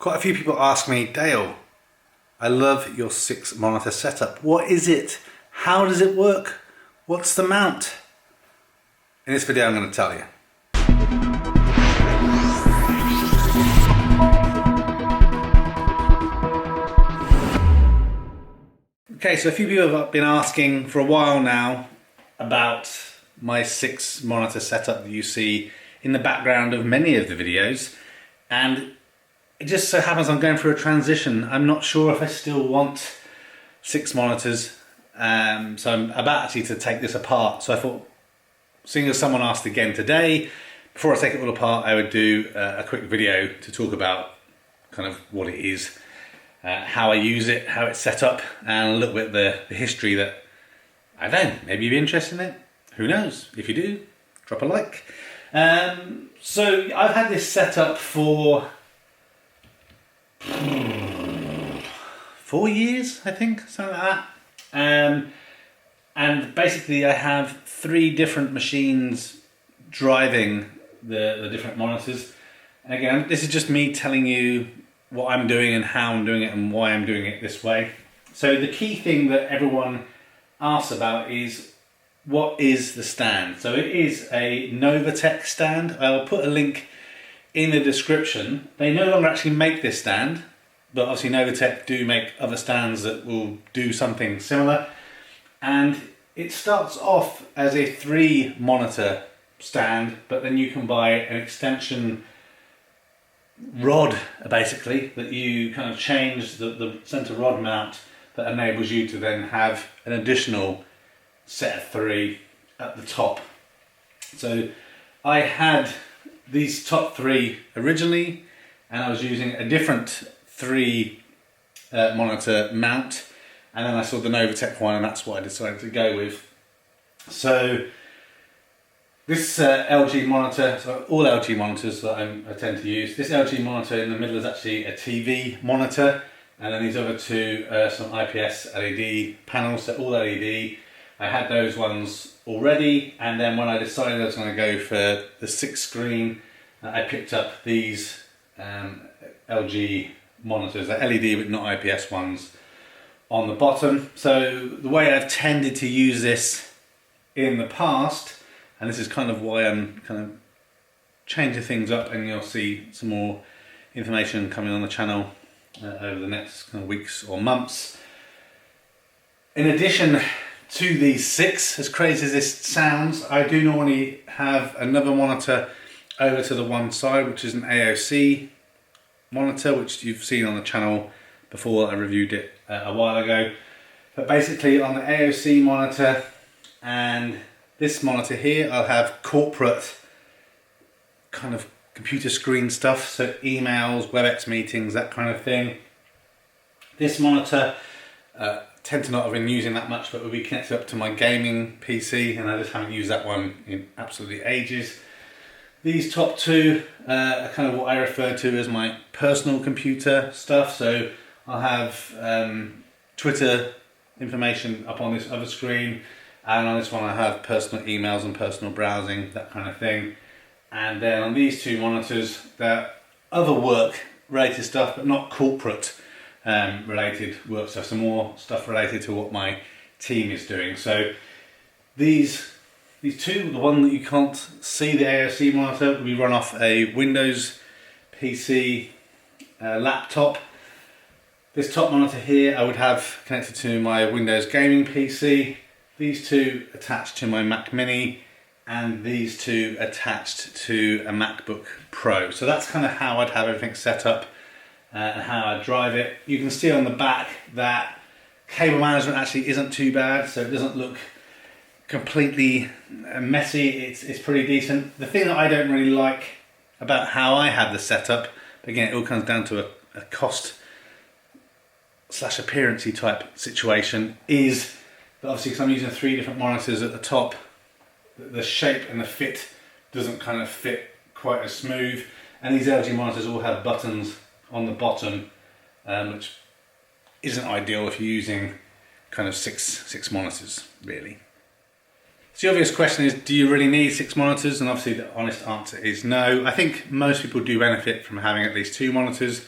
Quite a few people ask me, Dale, I love your 6-monitor setup. What is it? How does it work? What's the mount? In this video I'm going to tell you. Okay, so a few people have been asking for a while now about my 6-monitor setup that you see in the background of many of the videos, and it just so happens I'm going through a transition. I'm not sure if I still want 6 monitors, so I'm about actually to take this apart. So I thought, seeing as someone asked again today, before I take it all apart, I would do a quick video to talk about kind of what it is, how I use it, how it's set up, and a little bit the history that, I don't know, maybe you'd be interested in it. Who knows? If you do, drop a like. So I've had this set up for 4 years, I think, something like that. And basically I have 3 different machines driving the different monitors. And again, this is just me telling you what I'm doing and how I'm doing it and why I'm doing it this way. So the key thing that everyone asks about is, what is the stand? So it is a NovaTech stand. I'll put a link in the description. They no longer actually make this stand, but obviously NovaTech do make other stands that will do something similar. And it starts off as a 3-monitor stand, but then you can buy an extension rod, basically, that you kind of change the center rod mount that enables you to then have an additional set of 3 at the top. So I had these top 3 originally, and I was using a different 3 monitor mount, and then I saw the NovaTech one, and that's what I decided to go with. So this LG monitor, so all LG monitors that I tend to use, this LG monitor in the middle is actually a TV monitor, and then these other 2 some IPS LED panels, so all LED. I had those ones already, and then when I decided I was going to go for the 6 screen, I picked up these LG monitors, they're LED but not IPS ones, on the bottom. So the way I've tended to use this in the past, and this is kind of why I'm kind of changing things up, and you'll see some more information coming on the channel over the next kind of weeks or months. In addition to these 6, as crazy as this sounds, I do normally have another monitor over to the one side, which is an AOC monitor, which you've seen on the channel before. I reviewed it a while ago. But basically on the AOC monitor and this monitor here, I'll have corporate kind of computer screen stuff, so emails, WebEx meetings, that kind of thing. This monitor tend to not have been using that much, but will be connected up to my gaming PC, and I just haven't used that one in absolutely ages. These top 2 are kind of what I refer to as my personal computer stuff. So I'll have Twitter information up on this other screen, and on this one I have personal emails and personal browsing, that kind of thing. And then on these 2 monitors, they're other work related stuff, but not corporate related work stuff, so more stuff related to what my team is doing. So these 2, the one that you can't see, the AOC monitor, we run off a Windows PC laptop. This top monitor here I would have connected to my Windows gaming PC. These 2 attached to my Mac Mini, and these 2 attached to a MacBook Pro. So that's kind of how I'd have everything set up and how I drive it. You can see on the back that cable management actually isn't too bad, so it doesn't look completely messy. It's pretty decent. The thing that I don't really like about how I have the setup, again, it all comes down to a cost / appearance-y type situation, is that obviously because I'm using 3 different monitors at the top, the shape and the fit doesn't kind of fit quite as smooth, and these LG monitors all have buttons on the bottom, which isn't ideal if you're using kind of six monitors, really. So the obvious question is, do you really need 6 monitors? And obviously the honest answer is no. I think most people do benefit from having at least 2 monitors.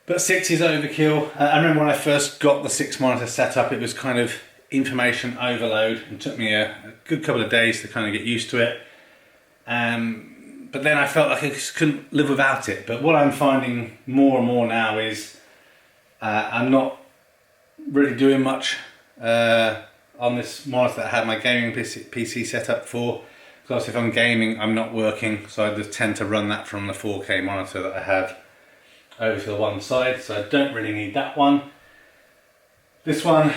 But 6 is overkill. I remember when I first got the 6 monitor set up, it was kind of information overload and took me a good couple of days to kind of get used to it. But then I felt like I just couldn't live without it. But what I'm finding more and more now is I'm not really doing much on this monitor that I had my gaming PC set up for. Because if I'm gaming, I'm not working, so I just tend to run that from the 4K monitor that I have over to the one side, so I don't really need that one. This one,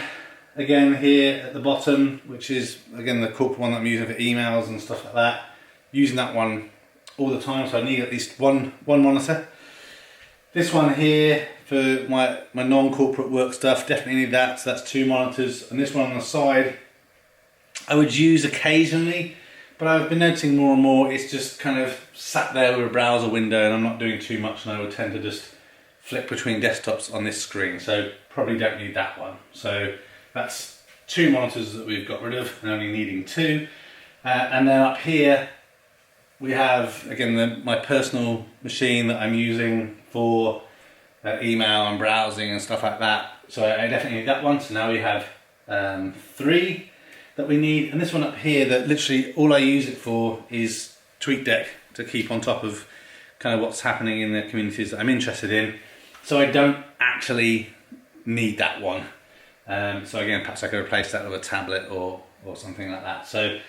again here at the bottom, which is again the corporate one that I'm using for emails and stuff like that. Using that one all the time, so I need at least one monitor. This one here for my non-corporate work stuff, definitely need that, so that's 2 monitors. And this one on the side, I would use occasionally, but I've been noticing more and more it's just kind of sat there with a browser window and I'm not doing too much, and I would tend to just flick between desktops on this screen, so probably don't need that one. So that's 2 monitors that we've got rid of and only needing 2. And then up here we have again my personal machine that I'm using for email and browsing and stuff like that, so I definitely need that one. So now we have 3 that we need, and this one up here that literally all I use it for is TweetDeck, to keep on top of kind of what's happening in the communities that I'm interested in. So I don't actually need that one. So again, perhaps I could replace that with a tablet or something like that. So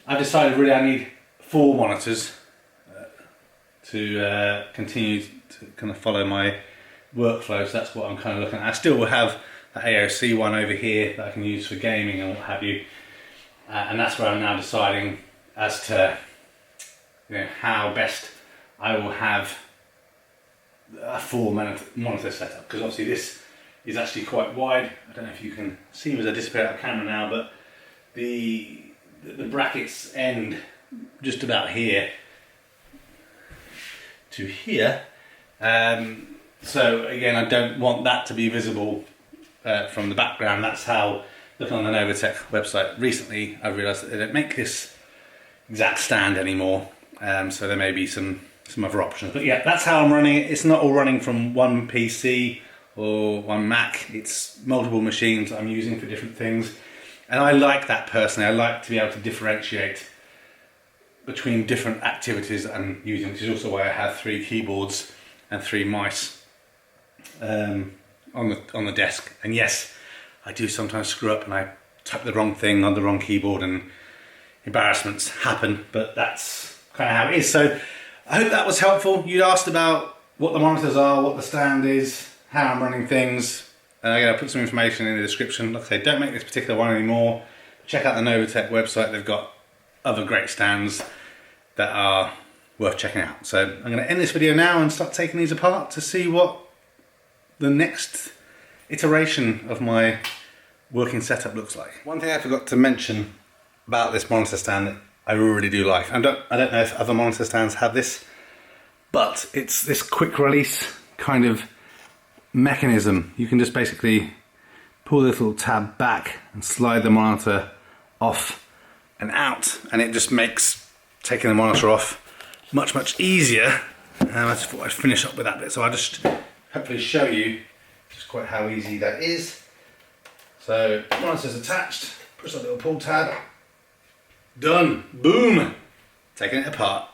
I've decided really I need 4 monitors to continue to kind of follow my workflow. So that's what I'm kind of looking at. I still will have the AOC one over here that I can use for gaming and what have you. And that's where I'm now deciding as to how best I will have a 4 monitor setup, because obviously this is actually quite wide. I don't know if you can see me as I disappear out of camera now, but the brackets end just about here to here. So again, I don't want that to be visible from the background. That's how, looking on the NovaTech website recently, I realised that they don't make this exact stand anymore. So there may be some other options. But yeah, that's how I'm running it. It's not all running from one PC or one Mac. It's multiple machines that I'm using for different things. And I like that personally. I like to be able to differentiate between different activities that I'm using, which is also why I have 3 keyboards and 3 mice on the desk. And yes, I do sometimes screw up and I type the wrong thing on the wrong keyboard and embarrassments happen, but that's kind of how it is. So I hope that was helpful. You asked about what the monitors are, what the stand is, how I'm running things. Again, I'll put some information in the description. Like I say, don't make this particular one anymore. Check out the NovaTech website. They've got other great stands that are worth checking out. So I'm going to end this video now and start taking these apart to see what the next iteration of my working setup looks like. One thing I forgot to mention about this monitor stand that I really do like, I don't know if other monitor stands have this, but it's this quick release kind of mechanism. You can just basically pull this little tab back and slide the monitor off and out, and it just makes taking the monitor off much easier. I just thought I'd finish up with that bit, so I'll just hopefully show you just quite how easy that is. So monitor's attached, push that little pull tab, done, boom, taking it apart.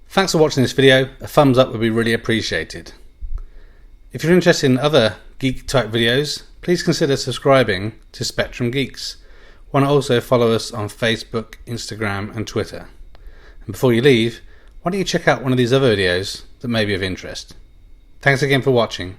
Thanks for watching this video. A thumbs up would be really appreciated. If you're interested in other geek type videos, please consider subscribing to Spectrum Geeks. Why not also follow us on Facebook, Instagram and Twitter. And before you leave, why don't you check out one of these other videos that may be of interest. Thanks again for watching.